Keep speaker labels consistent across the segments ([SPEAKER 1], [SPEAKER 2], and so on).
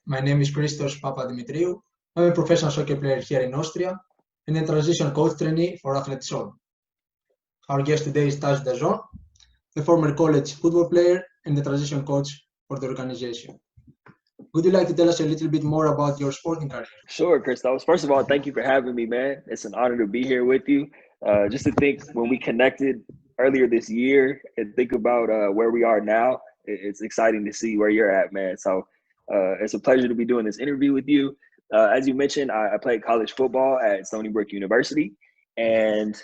[SPEAKER 1] My name is Christos Papadimitriou. I'm a professional soccer player here in Austria and a transition coach trainee for Athletes All. Our guest today is Taj Dashaun, a former college football player and the transition coach for the organization. Would you like to tell us a little bit more about your sporting career?
[SPEAKER 2] Sure, Christos. First of all, thank you for having me, man. It's an honor to be here with you. Just to think when we connected earlier this year and think about where we are now, it's exciting to see where you're at, man. So it's a pleasure to be doing this interview with you. As you mentioned, I played college football at Stony Brook University, and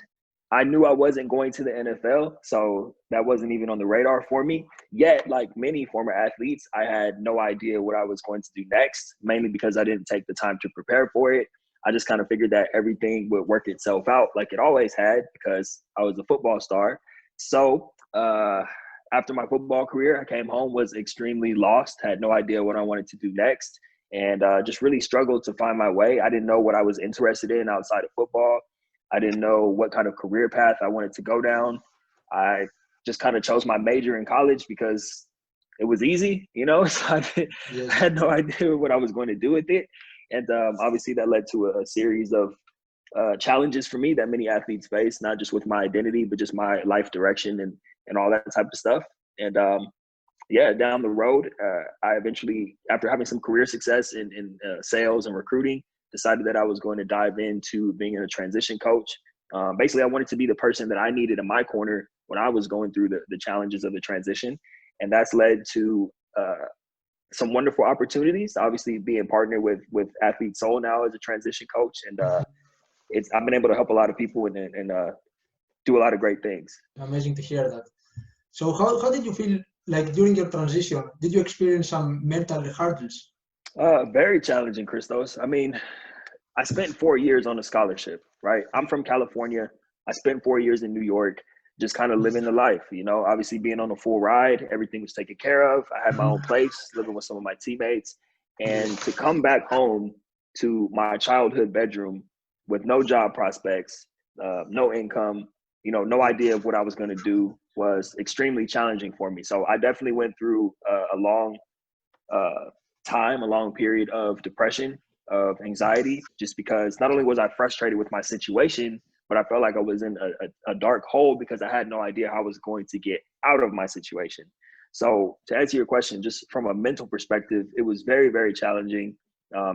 [SPEAKER 2] I knew I wasn't going to the NFL, so that wasn't even on the radar for me. Yet, like many former athletes, I had no idea what I was going to do next, mainly because I didn't take the time to prepare for it. I just kind of figured that everything would work itself out like it always had because I was a football star. So after my football career, I came home, was extremely lost, had no idea what I wanted to do next, and just really struggled to find my way. I didn't know what I was interested in outside of football. I didn't know what kind of career path I wanted to go down. I just kind of chose my major in college because it was easy, you know, so I had no idea what I was going to do with it. And obviously that led to a series of challenges for me that many athletes face, not just with my identity, but just my life direction and all that type of stuff. And down the road, I eventually, after having some career success in sales and recruiting, decided that I was going to dive into being a transition coach. Basically, I wanted to be the person that I needed in my corner when I was going through the challenges of the transition. And that's led to some wonderful opportunities, obviously being partnered with Athlete Soul now as a transition coach. And I've been able to help a lot of people and do a lot of great things.
[SPEAKER 1] Amazing to hear that. So how did you feel like during your transition? Did you experience some mental hurdles?
[SPEAKER 2] Very challenging, Christos. I mean, I spent 4 years on a scholarship, right? I'm from California. I spent 4 years in New York, just kind of living the life, you know, obviously being on a full ride, everything was taken care of. I had my own place, living with some of my teammates, and to come back home to my childhood bedroom with no job prospects, no income, you know, no idea of what I was going to do was extremely challenging for me. So I definitely went through a long a long period of depression, of anxiety, just because not only was I frustrated with my situation, but I felt like I was in a dark hole because I had no idea how I was going to get out of my situation. So to answer your question, just from a mental perspective, it was very, very challenging.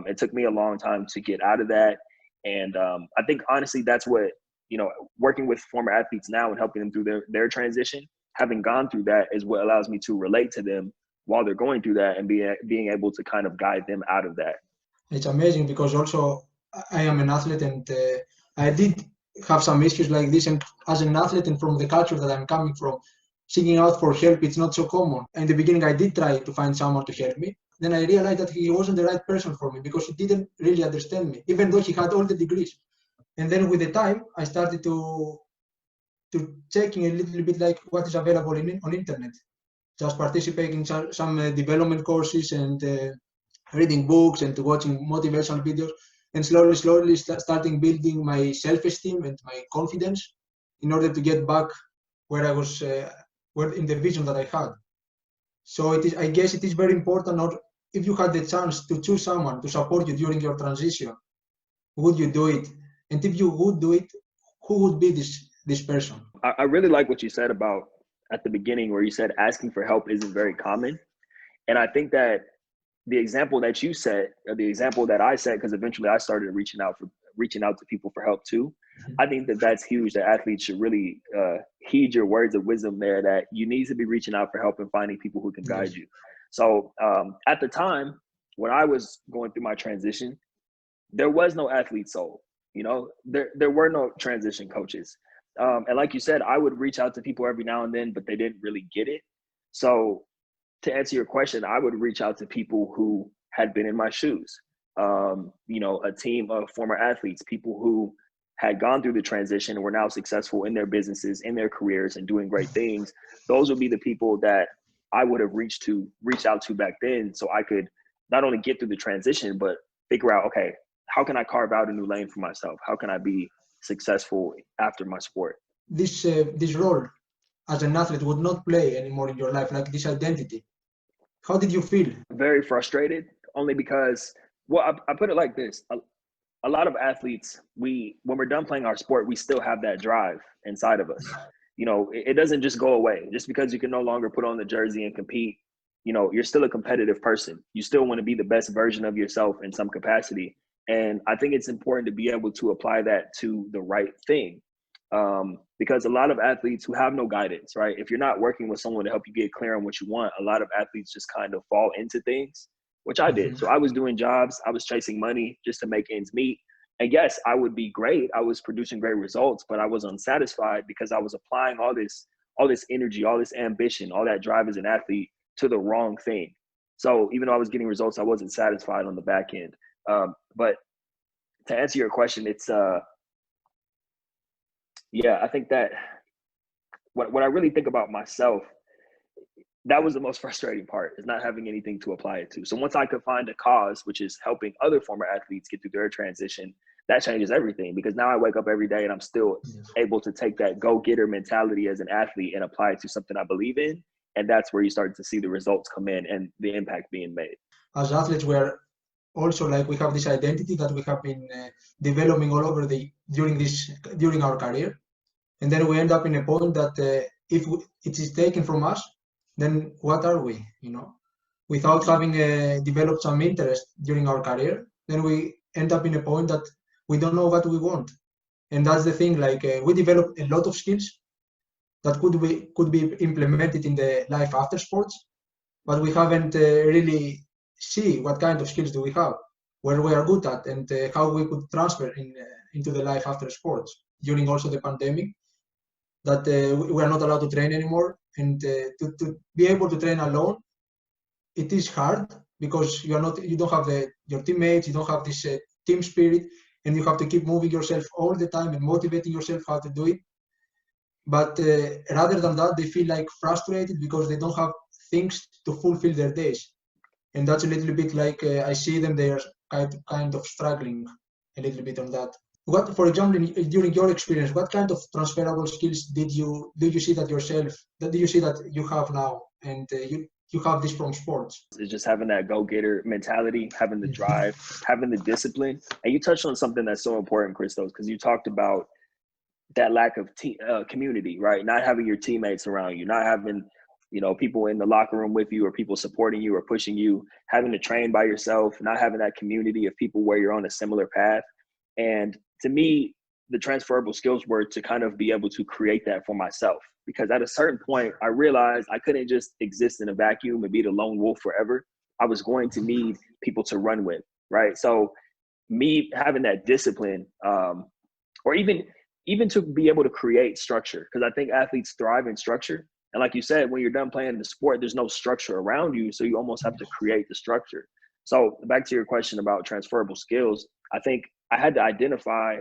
[SPEAKER 2] It took me a long time to get out of that. And I think, honestly, that's what, you know, working with former athletes now and helping them through their transition, having gone through that is what allows me to relate to them while they're going through that and being able to kind of guide them out of that.
[SPEAKER 1] It's amazing because also I am an athlete and I did have some issues like this. And as an athlete and from the culture that I'm coming from, seeking out for help, it's not so common. In the beginning, I did try to find someone to help me. Then I realized that he wasn't the right person for me because he didn't really understand me, even though he had all the degrees. And then with the time, I started to checking a little bit like what is available on internet. Just participating in some development courses and reading books and watching motivational videos, and slowly starting building my self-esteem and my confidence in order to get back where I was, where in the vision that I had. So I guess it is very important, or if you had the chance to choose someone to support you during your transition, would you do it? And if you would do it, who would be this person?
[SPEAKER 2] I really like what you said about at the beginning where you said asking for help isn't very common. And I think that the example that you set, or the example that I set, because eventually I started reaching out to people for help too. I think that that's huge, that athletes should really heed your words of wisdom there, that you need to be reaching out for help and finding people who can guide you. So at the time when I was going through my transition, there was no Athlete Soul, you know, there were no transition coaches. And like you said, I would reach out to people every now and then, but they didn't really get it. So to answer your question, I would reach out to people who had been in my shoes, you know, a team of former athletes, people who had gone through the transition and were now successful in their businesses, in their careers, and doing great things. Those would be the people that I would have reached out to back then, so I could not only get through the transition, but figure out, okay, how can I carve out a new lane for myself? How can I be successful after my sport?
[SPEAKER 1] This role as an athlete would not play anymore in your life, like this identity. How did you feel?
[SPEAKER 2] Very frustrated, only because, well, I put it like this. A lot of athletes, when we're done playing our sport, we still have that drive inside of us. You know, it doesn't just go away. Just because you can no longer put on the jersey and compete, you know, you're still a competitive person. You still want to be the best version of yourself in some capacity. And I think it's important to be able to apply that to the right thing. Because a lot of athletes who have no guidance, right? If you're not working with someone to help you get clear on what you want, a lot of athletes just kind of fall into things, which I did. So I was doing jobs, I was chasing money just to make ends meet. And yes, I would be great. I was producing great results, but I was unsatisfied because I was applying all this energy, all this ambition, all that drive as an athlete to the wrong thing. So even though I was getting results, I wasn't satisfied on the back end. But to answer your question, it's yeah, I think that what I really think about myself, that was the most frustrating part, is not having anything to apply it to. So once I could find a cause, which is helping other former athletes get through their transition, that changes everything, because now I wake up every day and I'm still able to take that go-getter mentality as an athlete and apply it to something I believe in. And that's where you start to see the results come in and the impact being made.
[SPEAKER 1] As athletes, we're also like, we have this identity that we have been developing all over during our career. And then we end up in a point that if it is taken from us, then what are we, you know? Without having developed some interest during our career, then we end up in a point that we don't know what we want. And that's the thing, like we develop a lot of skills that could be implemented in the life after sports, but we haven't really see what kind of skills do we have, where we are good at, and how we could transfer into the life after sports. During also the pandemic, that we are not allowed to train anymore, and to be able to train alone, it is hard because you don't have your teammates, you don't have this team spirit, and you have to keep moving yourself all the time and motivating yourself how to do it. But rather than that, they feel like frustrated because they don't have things to fulfill their days, and that's a little bit like I see them; they are kind of struggling a little bit on that. What, for example, during your experience, what kind of transferable skills did you see that you have now, and you have this from sports?
[SPEAKER 2] It's just having that go-getter mentality, having the drive, having the discipline. And you touched on something that's so important, Christos, because you talked about that lack of community, right? Not having your teammates around you, not having, you know, people in the locker room with you, or people supporting you or pushing you, having to train by yourself, not having that community of people where you're on a similar path. And to me, the transferable skills were to kind of be able to create that for myself, because at a certain point, I realized I couldn't just exist in a vacuum and be the lone wolf forever. I was going to need people to run with, right? So me having that discipline, or even to be able to create structure, because I think athletes thrive in structure. And like you said, when you're done playing the sport, there's no structure around you, so you almost have to create the structure. So back to your question about transferable skills, I think I had to identify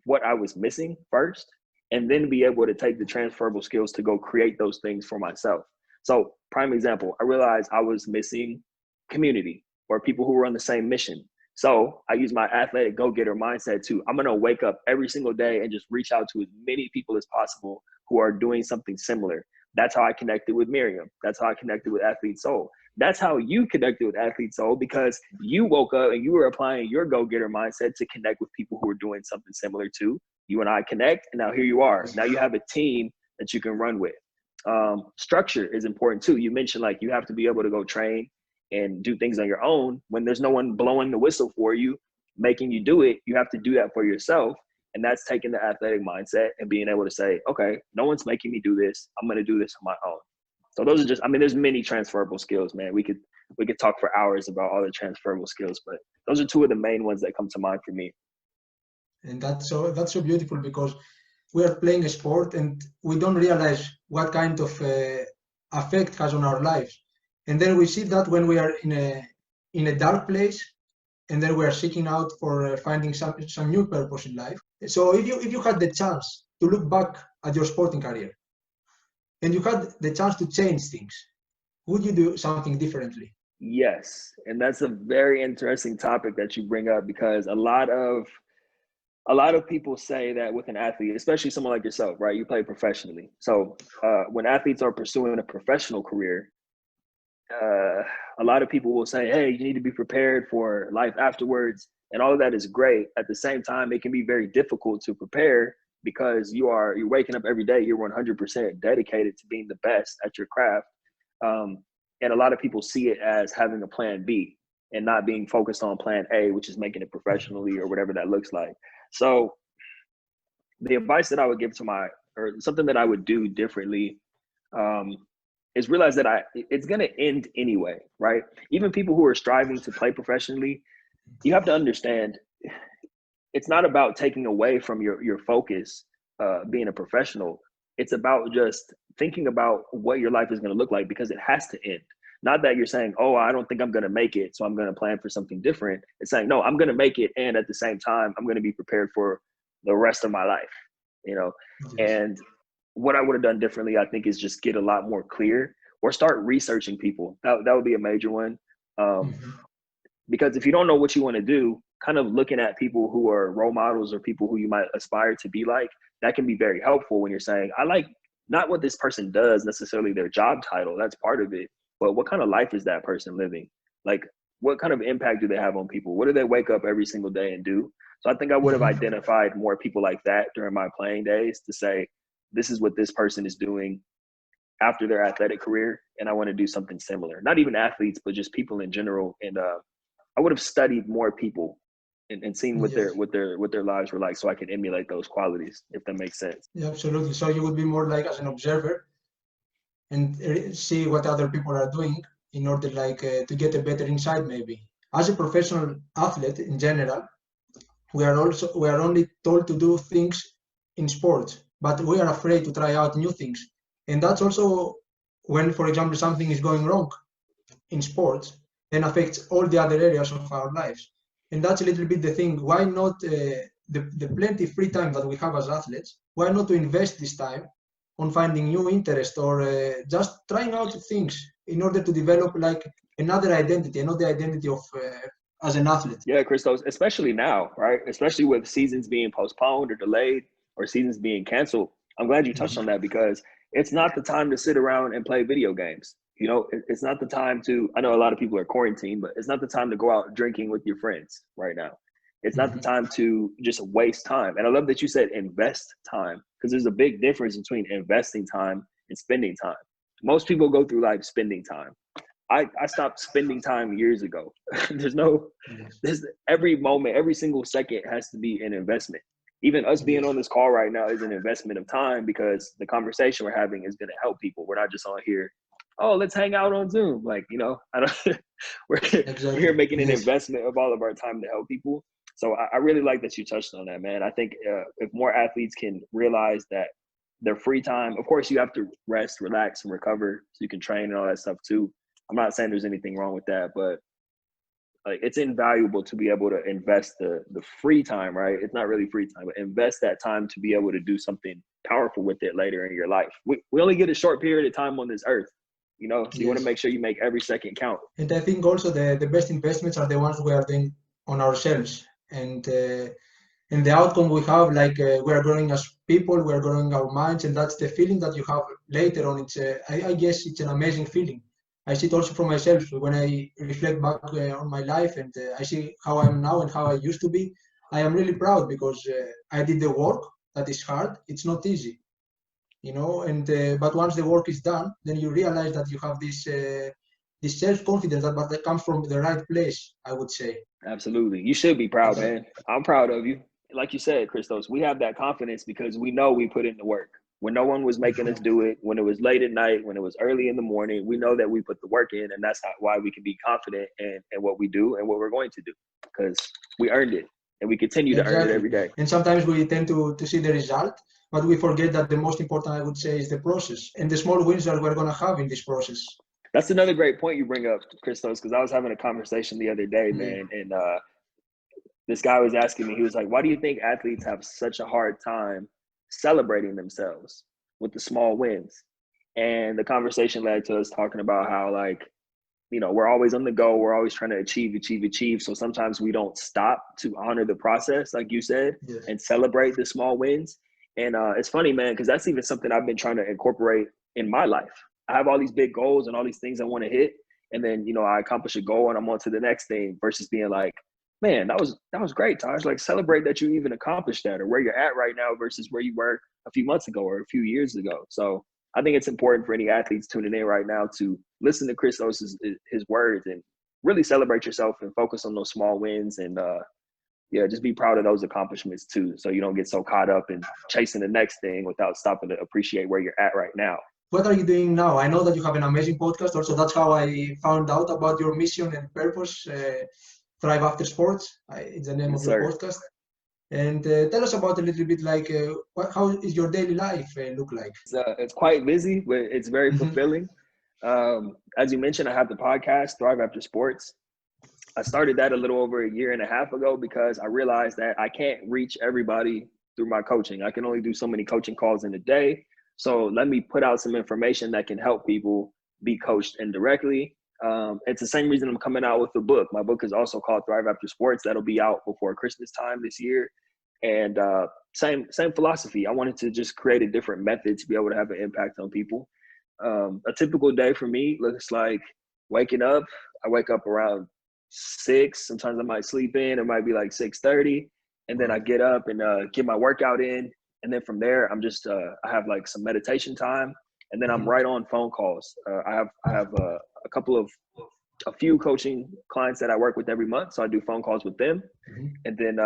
[SPEAKER 2] what I was missing first, and then be able to take the transferable skills to go create those things for myself. So prime example, I realized I was missing community, or people who were on the same mission. So I use my athletic go-getter mindset to, I'm going to wake up every single day and just reach out to as many people as possible who are doing something similar. That's how I connected with Miriam. That's how I connected with Athlete Soul. That's how you connected with Athlete Soul, because you woke up and you were applying your go-getter mindset to connect with people who are doing something similar too. You and I connect, and now here you are. Now you have a team that you can run with. Structure is important too. You mentioned like you have to be able to go train and do things on your own when there's no one blowing the whistle for you, making you do it. You have to do that for yourself. And that's taking the athletic mindset and being able to say, okay, no one's making me do this. I'm going to do this on my own. So those are just, I mean, there's many transferable skills, man. We could talk for hours about all the transferable skills, but those are two of the main ones that come to mind for me.
[SPEAKER 1] And that's so beautiful, because we are playing a sport and we don't realize what kind of effect it has on our lives. And then we see that when we are in a dark place, and then we are seeking out for finding some new purpose in life. So if you had the chance to look back at your sporting career, and you had the chance to change things, would you do something differently?
[SPEAKER 2] Yes, and that's a very interesting topic that you bring up, because a lot of people say that with an athlete, especially someone like yourself, right? You play professionally. So when athletes are pursuing a professional career, a lot of people will say, hey, you need to be prepared for life afterwards. And all of that is great. At the same time, it can be very difficult to prepare because you're waking up every day, you're 100% dedicated to being the best at your craft. And a lot of people see it as having a plan B and not being focused on plan A, which is making it professionally or whatever that looks like. So the advice that I would give to or something that I would do differently, is realize that it's going to end anyway, right? Even people who are striving to play professionally, you have to understand it's not about taking away from your focus, being a professional. It's about just thinking about what your life is going to look like, because it has to end. Not that you're saying, oh, I don't think I'm going to make it, so I'm going to plan for something different. It's saying, no, I'm going to make it. And at the same time, I'm going to be prepared for the rest of my life, you know? And what I would have done differently, I think, is just get a lot more clear or start researching people. That would be a major one. Because if you don't know what you want to do, kind of looking at people who are role models or people who you might aspire to be like, that can be very helpful when you're saying, I like not what this person does necessarily, their job title, that's part of it, but what kind of life is that person living? Like, what kind of impact do they have on people? What do they wake up every single day and do? So I think I would have identified more people like that during my playing days to say, this is what this person is doing after their athletic career, and I want to do something similar. Not even athletes, but just people in general. And I would have studied more people and seen what their lives were like, so I can emulate those qualities, if that makes sense.
[SPEAKER 1] Yeah, absolutely. So you would be more like as an observer and see what other people are doing in order to get a better insight maybe. As a professional athlete in general, we are only told to do things in sports, but we are afraid to try out new things. And that's also when, for example, something is going wrong in sports, then affects all the other areas of our lives. And that's a little bit the thing. Why not the plenty free time that we have as athletes? Why not to invest this time on finding new interest or just trying out things in order to develop like another identity, another identity of as an athlete?
[SPEAKER 2] Yeah, Christos, especially now, right? Especially with seasons being postponed or delayed or seasons being canceled. I'm glad you touched on that, because it's not the time to sit around and play video games. You know, it's not the time to, I know a lot of people are quarantined, but it's not the time to go out drinking with your friends right now. It's not the time to just waste time. And I love that you said invest time, because there's a big difference between investing time and spending time. Most people go through life spending time. I stopped spending time years ago. There's every moment, every single second has to be an investment. Even us being on this call right now is an investment of time, because the conversation we're having is going to help people. We're not just on here, oh, let's hang out on Zoom. Like, you know, we're here making an investment of all of our time to help people. So I really like that you touched on that, man. I think if more athletes can realize that their free time, of course, you have to rest, relax, and recover so you can train and all that stuff too. I'm not saying there's anything wrong with that, but like, it's invaluable to be able to invest the free time, right? It's not really free time, but invest that time to be able to do something powerful with it later in your life. We only get a short period of time on this earth, you know, so you want to make sure you make every second count.
[SPEAKER 1] And I think also the best investments are the ones we are doing on ourselves. And the outcome we have, like we are growing as people, we are growing our minds, and that's the feeling that you have later on. It's I guess it's an amazing feeling. I see it also for myself when I reflect back on my life, and I see how I am now and how I used to be. I am really proud because I did the work that is hard. It's not easy, you know. And but once the work is done, then you realize that you have this self-confidence that comes from the right place, I would say.
[SPEAKER 2] Absolutely. You should be proud, man. I'm proud of you. Like you said, Christos, we have that confidence because we know we put in the work. When no one was making us do it, when it was late at night, when it was early in the morning, we know that we put the work in, and that's why we can be confident in what we do and what we're going to do, because we earned it and we continue to earn it every day.
[SPEAKER 1] And sometimes we tend to see the result, but we forget that the most important, I would say, is the process and the small wins that we're going to have in this process.
[SPEAKER 2] That's another great point you bring up, Christos, because I was having a conversation the other day, man, and this guy was asking me, he was like, why do you think athletes have such a hard time celebrating themselves with the small wins? And the conversation led to us talking about how, like, you know, we're always on the go. We're always trying to achieve. So sometimes we don't stop to honor the process, like you said, and celebrate the small wins. And it's funny, man, because that's even something I've been trying to incorporate in my life. I have all these big goals and all these things I want to hit. and then, I accomplish a goal and I'm on to the next thing, versus being like, man, that was great, Taj. Like, celebrate that you even accomplished that, or where you're at right now versus where you were a few months ago or a few years ago. So I think it's important for any athletes tuning in right now to listen to Christos' his words and really celebrate yourself and focus on those small wins, and just be proud of those accomplishments too. So you don't get so caught up in chasing the next thing without stopping to appreciate where you're at right now.
[SPEAKER 1] What are you doing now? I know that you have an amazing podcast. Also, that's how I found out about your mission and purpose. Thrive After Sports. It's the name
[SPEAKER 2] Yes,
[SPEAKER 1] of your
[SPEAKER 2] sir.
[SPEAKER 1] podcast. And tell us about a little bit, like, how is your daily life look like?
[SPEAKER 2] It's quite busy, but it's very fulfilling. As you mentioned, I have the podcast, Thrive After Sports. I started that a little over a year and a half ago because I realized that I can't reach everybody through my coaching. I can only do so many coaching calls in a day. So let me put out some information that can help people be coached indirectly. It's the same reason I'm coming out with the book. My book is also called Thrive After Sports. That'll be out before Christmas time this year. And same philosophy. I wanted to just create a different method to be able to have an impact on people. A typical day for me looks like waking up. I wake up around 6. Sometimes I might sleep in. It might be like 6:30, and then I get up and get my workout in. And then from there, I'm just I have like some meditation time, and then I'm right on phone calls. I have a few coaching clients that I work with every month, so I do phone calls with them. And then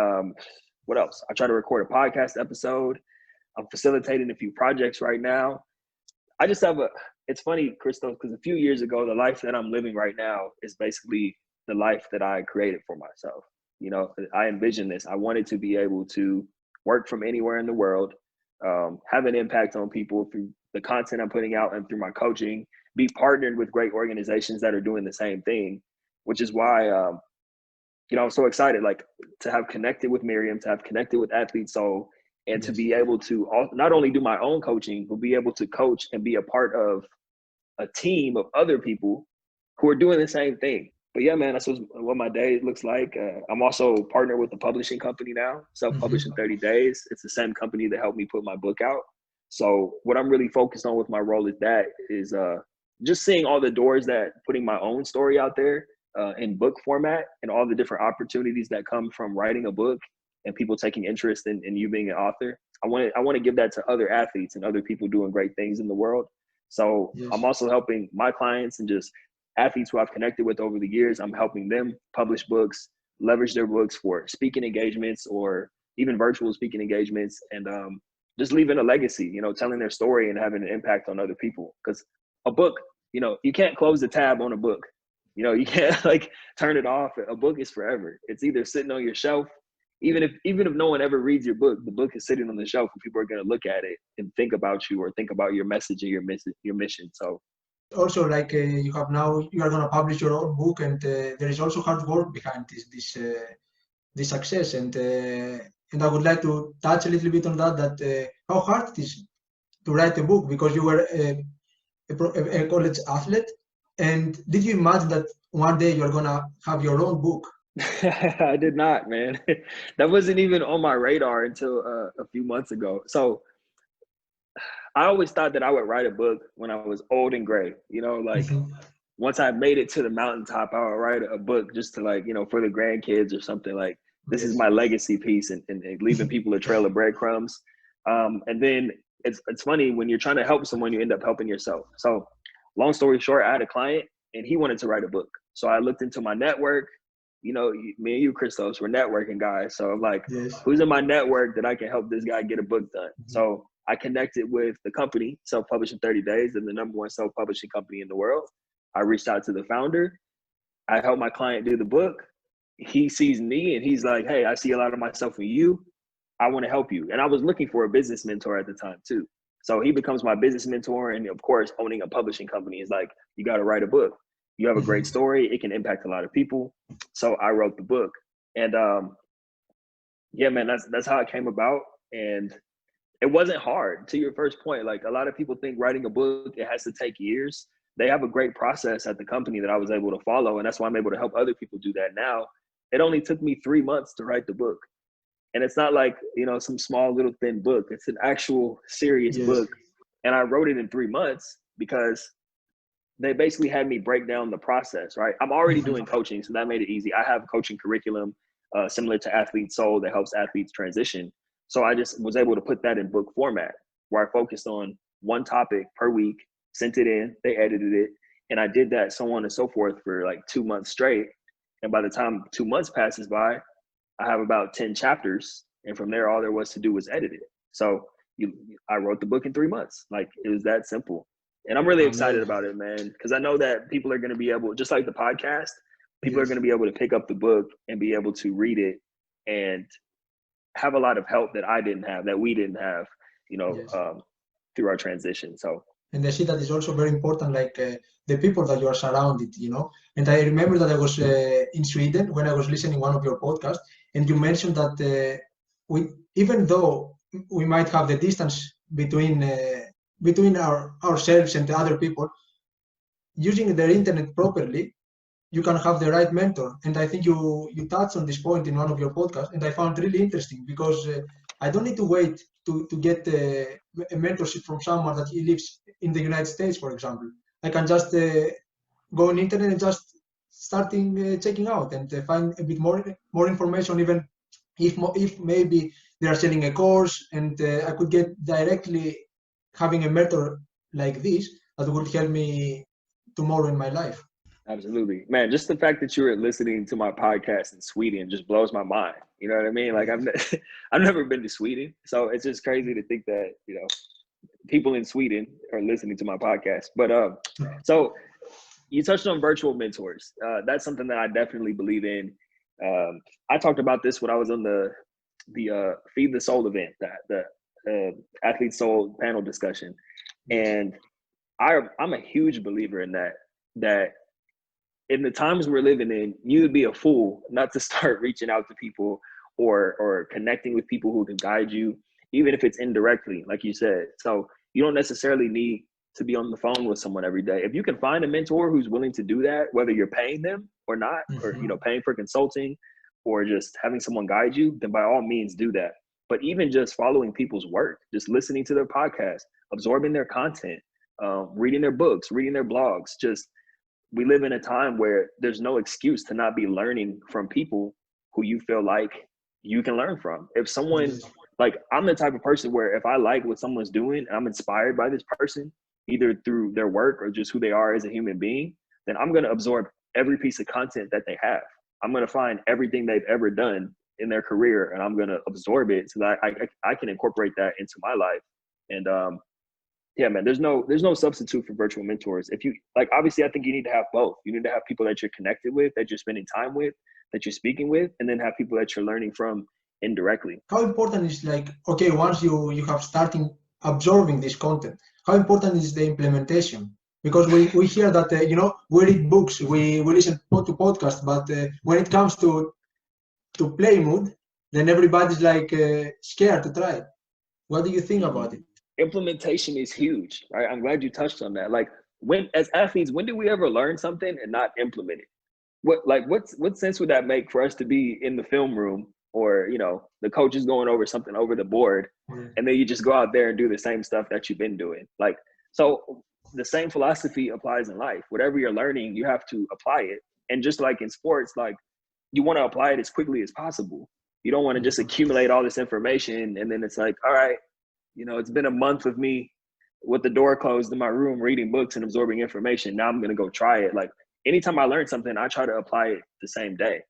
[SPEAKER 2] what else? I try to record a podcast episode. I'm facilitating a few projects right now. I just have it's funny, Christos, because a few years ago, the life that I'm living right now is basically the life that I created for myself. I envisioned this. I wanted to be able to work from anywhere in the world, have an impact on people through the content I'm putting out and through my coaching, be partnered with great organizations that are doing the same thing, which is why, I'm so excited, like, to have connected with Miriam, to have connected with Athlete Soul, and to be able to not only do my own coaching, but be able to coach and be a part of a team of other people who are doing the same thing. But yeah, man, that's what my day looks like. I'm also partnered with a publishing company now, self-published in 30 days. It's the same company that helped me put my book out. So what I'm really focused on with my role is just seeing all the doors that putting my own story out there in book format, and all the different opportunities that come from writing a book and people taking interest in you being an author. I want to give that to other athletes and other people doing great things in the world. So I'm also helping my clients and just athletes who I've connected with over the years. I'm helping them publish books, leverage their books for speaking engagements or even virtual speaking engagements, and just leaving a legacy, telling their story and having an impact on other people. Because a book, you can't close the tab on a book. You can't like turn it off. A book is forever. It's either sitting on your shelf, even if no one ever reads your book, the book is sitting on the shelf and people are going to look at it and think about you or think about your message and your mission. So
[SPEAKER 1] also, like, you are going to publish your own book, and there is also hard work behind this success. And I would like to touch a little bit on that how hard it is to write a book, because you were a college athlete. And did you imagine that one day you're going to have your own book?
[SPEAKER 2] I did not, man. That wasn't even on my radar until a few months ago. So I always thought that I would write a book when I was old and gray, once I made it to the mountaintop, I would write a book just to, like, for the grandkids or something. Like, this is my legacy piece, and leaving people a trail of breadcrumbs. And then it's funny, when you're trying to help someone, you end up helping yourself. So long story short, I had a client and he wanted to write a book. So I looked into my network. Me and you, Christos, we're networking guys. So I'm like, who's in my network that I can help this guy get a book done? So I connected with the company, Self-Published in 30 Days, and the #1 self-publishing company in the world. I reached out to the founder. I helped my client do the book. He sees me and he's like, hey, I see a lot of myself in you. I want to help you. And I was looking for a business mentor at the time too. So he becomes my business mentor. And of course, owning a publishing company is like, you got to write a book. You have a great story. It can impact a lot of people. So I wrote the book. And yeah, man, that's how it came about. And it wasn't hard. To your first point, like, a lot of people think writing a book, it has to take years. They have a great process at the company that I was able to follow. And that's why I'm able to help other people do that now. It only took me 3 months to write the book. And it's not like, some small little thin book. It's an actual serious book. And I wrote it in 3 months because they basically had me break down the process, right? I'm already doing coaching, so that made it easy. I have a coaching curriculum similar to Athlete Soul that helps athletes transition. So I just was able to put that in book format where I focused on one topic per week, sent it in, they edited it, and I did that so on and so forth for like 2 months straight. And by the time 2 months passes by, I have about 10 chapters. And from there, all there was to do was edit it. So I wrote the book in 3 months. Like, it was that simple. And I'm really excited about it, man, because I know that people are going to be able, just like the podcast, people are going to be able to pick up the book and be able to read it and have a lot of help that I didn't have, that we didn't have, through our transition. So.
[SPEAKER 1] And I see that is also very important, like the people that you are surrounded, And I remember that I was in Sweden when I was listening one of your podcasts, and you mentioned that even though we might have the distance between ourselves and the other people, using the internet properly, you can have the right mentor. And I think you touched on this point in one of your podcasts, and I found it really interesting because I don't need to wait to get a mentorship from someone that lives in the United States, for example. I can just go on internet and just starting checking out and find a bit more information, even if maybe they are selling a course, and I could get directly having a mentor like this that would help me tomorrow in my life.
[SPEAKER 2] Absolutely, man. Just the fact that you were listening to my podcast in Sweden just blows my mind. You know what I mean? Like I've never been to Sweden, so it's just crazy to think that people in Sweden are listening to my podcast. But so you touched on virtual mentors. That's something that I definitely believe in. I talked about this when I was on the Feed the Soul event, the Athlete Soul panel discussion, and I'm a huge believer in that in the times we're living in, you would be a fool not to start reaching out to people or connecting with people who can guide you, even if it's indirectly, like you said. So you don't necessarily need to be on the phone with someone every day. If you can find a mentor who's willing to do that, whether you're paying them or not, or paying for consulting or just having someone guide you, then by all means do that. But even just following people's work, just listening to their podcast, absorbing their content, reading their books, reading their blogs, we live in a time where there's no excuse to not be learning from people who you feel like you can learn from. If someone, like, I'm the type of person where if I like what someone's doing and I'm inspired by this person, either through their work or just who they are as a human being, then I'm going to absorb every piece of content that they have. I'm going to find everything they've ever done in their career, and I'm going to absorb it so that I can incorporate that into my life. And yeah, man, there's no substitute for virtual mentors. If you obviously, I think you need to have both. You need to have people that you're connected with, that you're spending time with, that you're speaking with, and then have people that you're learning from indirectly.
[SPEAKER 1] How important is once you have started absorbing this content, how important is the implementation? Because we hear that we read books, we listen to podcasts, but when it comes to play mood, then everybody's scared to try. What do you think about it?
[SPEAKER 2] Implementation is huge, right? I'm glad you touched on that. Like, as athletes, when do we ever learn something and not implement it? What sense would that make for us to be in the film room, or the coach is going over something over the board, and then you just go out there and do the same stuff that you've been doing? So the same philosophy applies in life. Whatever you're learning, you have to apply it. And just like in sports, you want to apply it as quickly as possible. You don't want to just accumulate all this information and then it's like, all right, it's been a month of me with the door closed in my room reading books and absorbing information. Now I'm going to go try it. Like, anytime I learn something, I try to apply it the same day.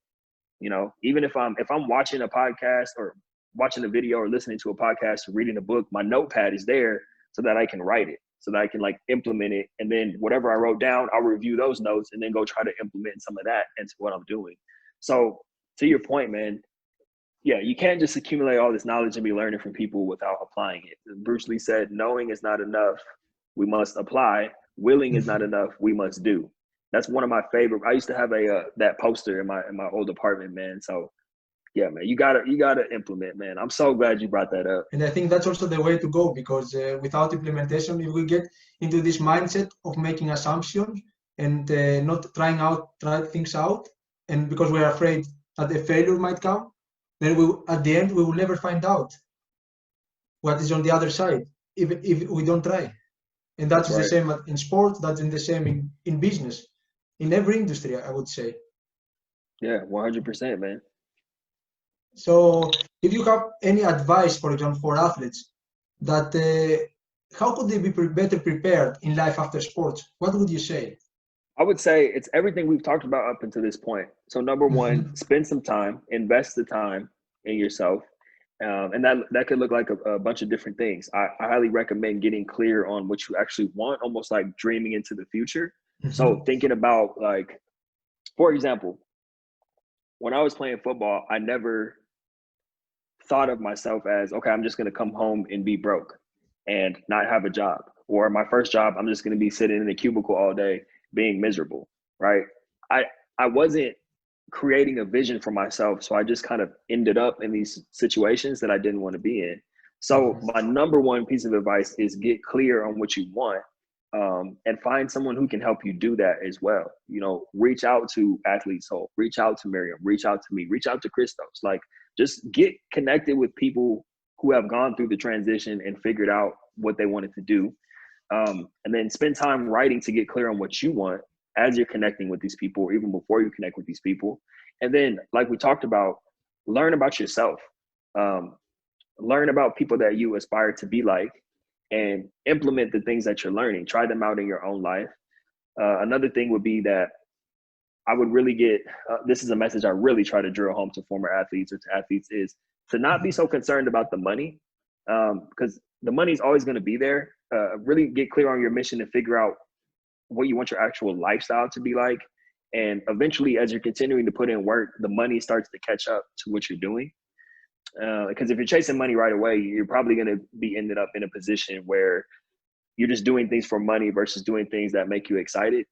[SPEAKER 2] Even if I'm watching a podcast or watching a video or listening to a podcast or reading a book, my notepad is there so that I can write it, so that I can implement it. And then whatever I wrote down, I'll review those notes and then go try to implement some of that into what I'm doing. So to your point, man, yeah, you can't just accumulate all this knowledge and be learning from people without applying it. Bruce Lee said, knowing is not enough, we must apply. Willing is not enough, we must do. That's one of my favorite. I used to have that poster in my old apartment, man. So yeah, man, you gotta implement, man. I'm so glad you brought that up.
[SPEAKER 1] And I think that's also the way to go, because without implementation, if we get into this mindset of making assumptions and not try things out, and because we're afraid that a failure might come, then at the end we will never find out what is on the other side, if we don't try. And that's the
[SPEAKER 2] right.
[SPEAKER 1] same in sports, that's in the same in business, in every industry, I would say.
[SPEAKER 2] Yeah, 100%, man.
[SPEAKER 1] So if you have any advice, for example, for athletes, that how could they be better prepared in life after sports? What would you say?
[SPEAKER 2] I would say it's everything we've talked about up until this point. So number one,
[SPEAKER 1] Mm-hmm.
[SPEAKER 2] spend some time, invest the time in yourself. And that could look like a bunch of different things. I highly recommend getting clear on what you actually want, almost like dreaming into the future. So
[SPEAKER 1] Mm-hmm.
[SPEAKER 2] thinking about, like, for example, when I was playing football, I never thought of myself as, okay, I'm just going to come home and be broke and not have a job. Or my first job, I'm just going to be sitting in a cubicle all day being miserable, right? I I wasn't creating a vision for myself, so I just kind of ended up in these situations that I didn't want to be in. So my number one piece of advice is get clear on what you want, and find someone who can help you do that as well. You know, reach out to Athletes Hope, reach out to Miriam, reach out to me, reach out to Christos. Like, just get connected with people who have gone through the transition and figured out what they wanted to do. And then spend time writing to get clear on what you want as you're connecting with these people, or even before you connect with these people. And then, like we talked about, learn about yourself. Um, Learn about people that you aspire to be like, and implement the things that you're learning. Try them out in your own life. Another thing would be that I would really get, this is a message I really try to drill home to former athletes or to athletes, is to not be so concerned about the money, because the money is always going to be there. Really get clear on your mission and figure out what you want your actual lifestyle to be like. And eventually, as you're continuing to put in work, the money starts to catch up to what you're doing. Because if you're chasing money right away, you're probably going to be ended up in a position where you're just doing things for money versus doing things that make you excited.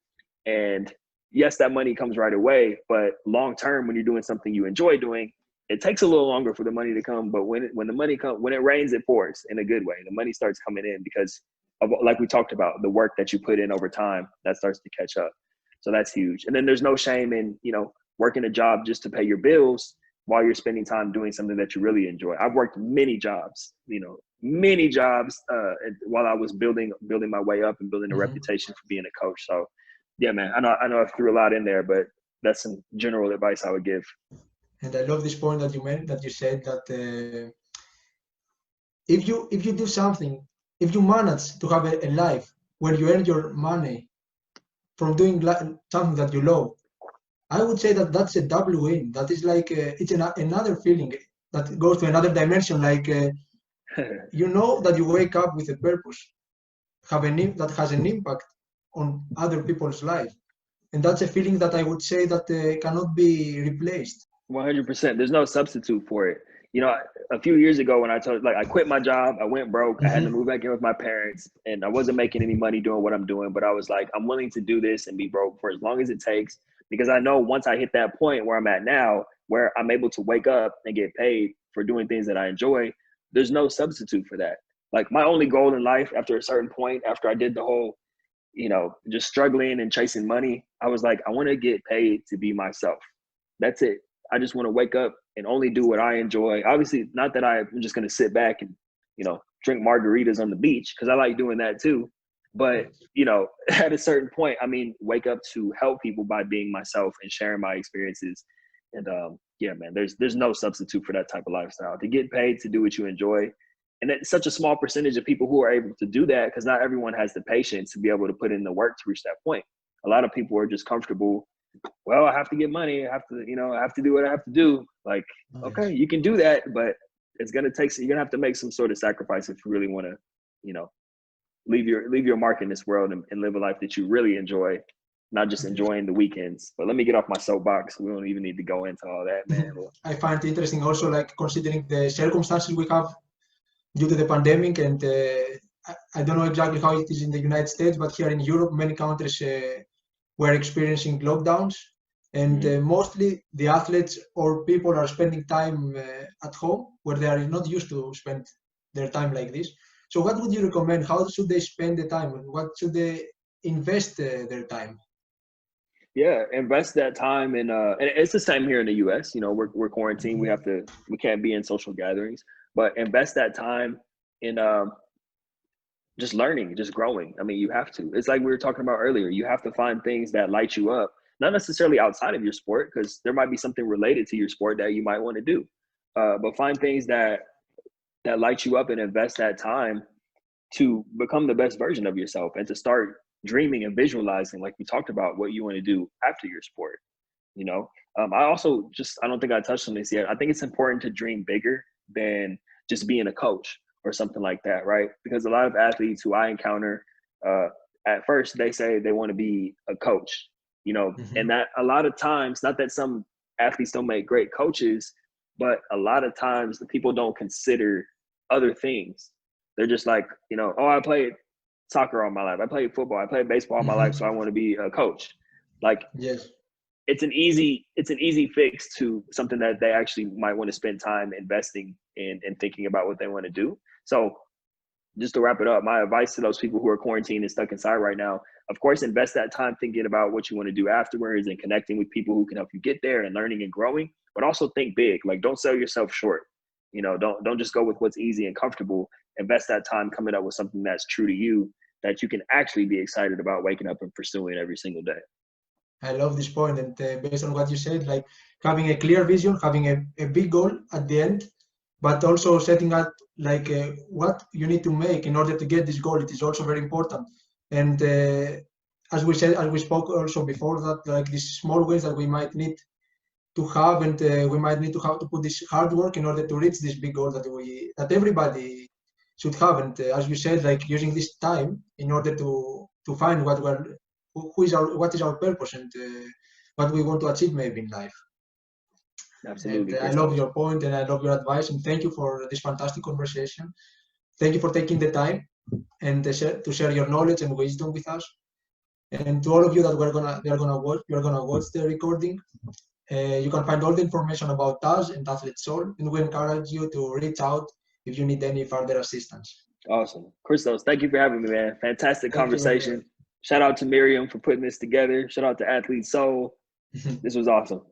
[SPEAKER 2] And yes, that money comes right away, but long term, when you're doing something you enjoy doing, it takes a little longer for the money to come. But when the money comes, when it rains, it pours in a good way. The money starts coming in because of, like we talked about, the work that you put in over time, that starts to catch up. So that's huge. And then there's no shame in, working a job just to pay your bills while you're spending time doing something that you really enjoy. I've worked many jobs, while I was building my way up and building a
[SPEAKER 1] Mm-hmm.
[SPEAKER 2] reputation for being a coach. So yeah, man, I know I threw a lot in there, but that's some general advice I would give.
[SPEAKER 1] And I love this point that you made, that you said that if you do something, if you manage to have a life where you earn your money from doing something that you love, I would say that that's a double win. That is like it's another feeling that goes to another dimension. Like you know that you wake up with a purpose, that has an impact on other people's life, and that's a feeling that I would say that cannot be replaced.
[SPEAKER 2] 100%. There's no substitute for it. A few years ago when I quit my job, I went broke. I had to
[SPEAKER 1] Mm-hmm.
[SPEAKER 2] move back in with my parents, and I wasn't making any money doing what I'm doing. But I was like, I'm willing to do this and be broke for as long as it takes, because I know once I hit that point where I'm at now, where I'm able to wake up and get paid for doing things that I enjoy, there's no substitute for that. Like, my only goal in life after a certain point, after I did the whole, just struggling and chasing money, I was like, I want to get paid to be myself. That's it. I just want to wake up and only do what I enjoy. Obviously, not that I'm just going to sit back and, drink margaritas on the beach, because I like doing that too. But, at a certain point, wake up to help people by being myself and sharing my experiences. And yeah, man, there's no substitute for that type of lifestyle. To get paid to do what you enjoy. And it's such a small percentage of people who are able to do that, because not everyone has the patience to be able to put in the work to reach that point. A lot of people are just comfortable. Well, I have to get money. I have to do what I have to do. Like, okay,
[SPEAKER 1] Yes.
[SPEAKER 2] you can do that, but it's going to take, you're going to have to make some sort of sacrifice if you really want to, leave your mark in this world, and live a life that you really enjoy, not just enjoying the weekends. But let me get off my soapbox. We don't even need to go into all that, man.
[SPEAKER 1] I find it interesting also, like considering the circumstances we have due to the pandemic, and I don't know exactly how it is in the United States, but here in Europe, many countries were experiencing lockdowns, and
[SPEAKER 2] Mm-hmm.
[SPEAKER 1] mostly the athletes or people are spending time at home where they are not used to spend their time like this. So what would you recommend? How should they spend the time? What should they invest their time?
[SPEAKER 2] Yeah, invest that time in and it's the same here in the US. We're quarantined.
[SPEAKER 1] Mhm.
[SPEAKER 2] We can't be in social gatherings, but invest that time in just learning, just growing. I mean, you have to. It's like we were talking about earlier. You have to find things that light you up, not necessarily outside of your sport, because there might be something related to your sport that you might want to do. But find things that light you up and invest that time to become the best version of yourself and to start dreaming and visualizing, like we talked about, what you want to do after your sport. You know, I also I don't think I touched on this yet. I think it's important to dream bigger than just being a coach or something like that, right? Because a lot of athletes who I encounter, at first they say they want to be a coach, you know, and that a lot of times, not that some athletes don't make great coaches, but a lot of times the people don't consider other things. They're just like, you know, oh, I played soccer all my life. I played football. I played baseball all my life. So I want to be a coach. Like,
[SPEAKER 1] yes,
[SPEAKER 2] it's an easy fix to something that they actually might want to spend time investing in and thinking about what they want to do. So just to wrap it up, my advice to those people who are quarantined and stuck inside right now, of course, invest that time thinking about what you want to do afterwards and connecting with people who can help you get there and learning and growing, but also think big. Like, don't sell yourself short. You know, don't just go with what's easy and comfortable. Invest that time coming up with something that's true to you, that you can actually be excited about waking up and pursuing every single day.
[SPEAKER 1] I love this point, and based on what you said, like having a clear vision, having a big goal at the end, but also setting up like what you need to make in order to get this goal. It is also very important. And as we said, as we spoke also before, that like these small wins that we might need to have, and we might need to have to put this hard work in order to reach this big goal that everybody should have. And as you said, like using this time in order to find what is our purpose, and what we want to achieve maybe in life.
[SPEAKER 2] Absolutely.
[SPEAKER 1] And I love your point, and I love your advice, and thank you for this fantastic conversation. Thank you for taking the time and to share your knowledge and wisdom with us. And to all of you that you're gonna watch the recording. You can find all the information about Taj and Athlete Soul, and we encourage you to reach out if you need any further assistance.
[SPEAKER 2] Awesome. Christos, thank you for having me, man. Fantastic conversation. Shout out to Miriam for putting this together. Shout out to Athlete Soul. This was awesome.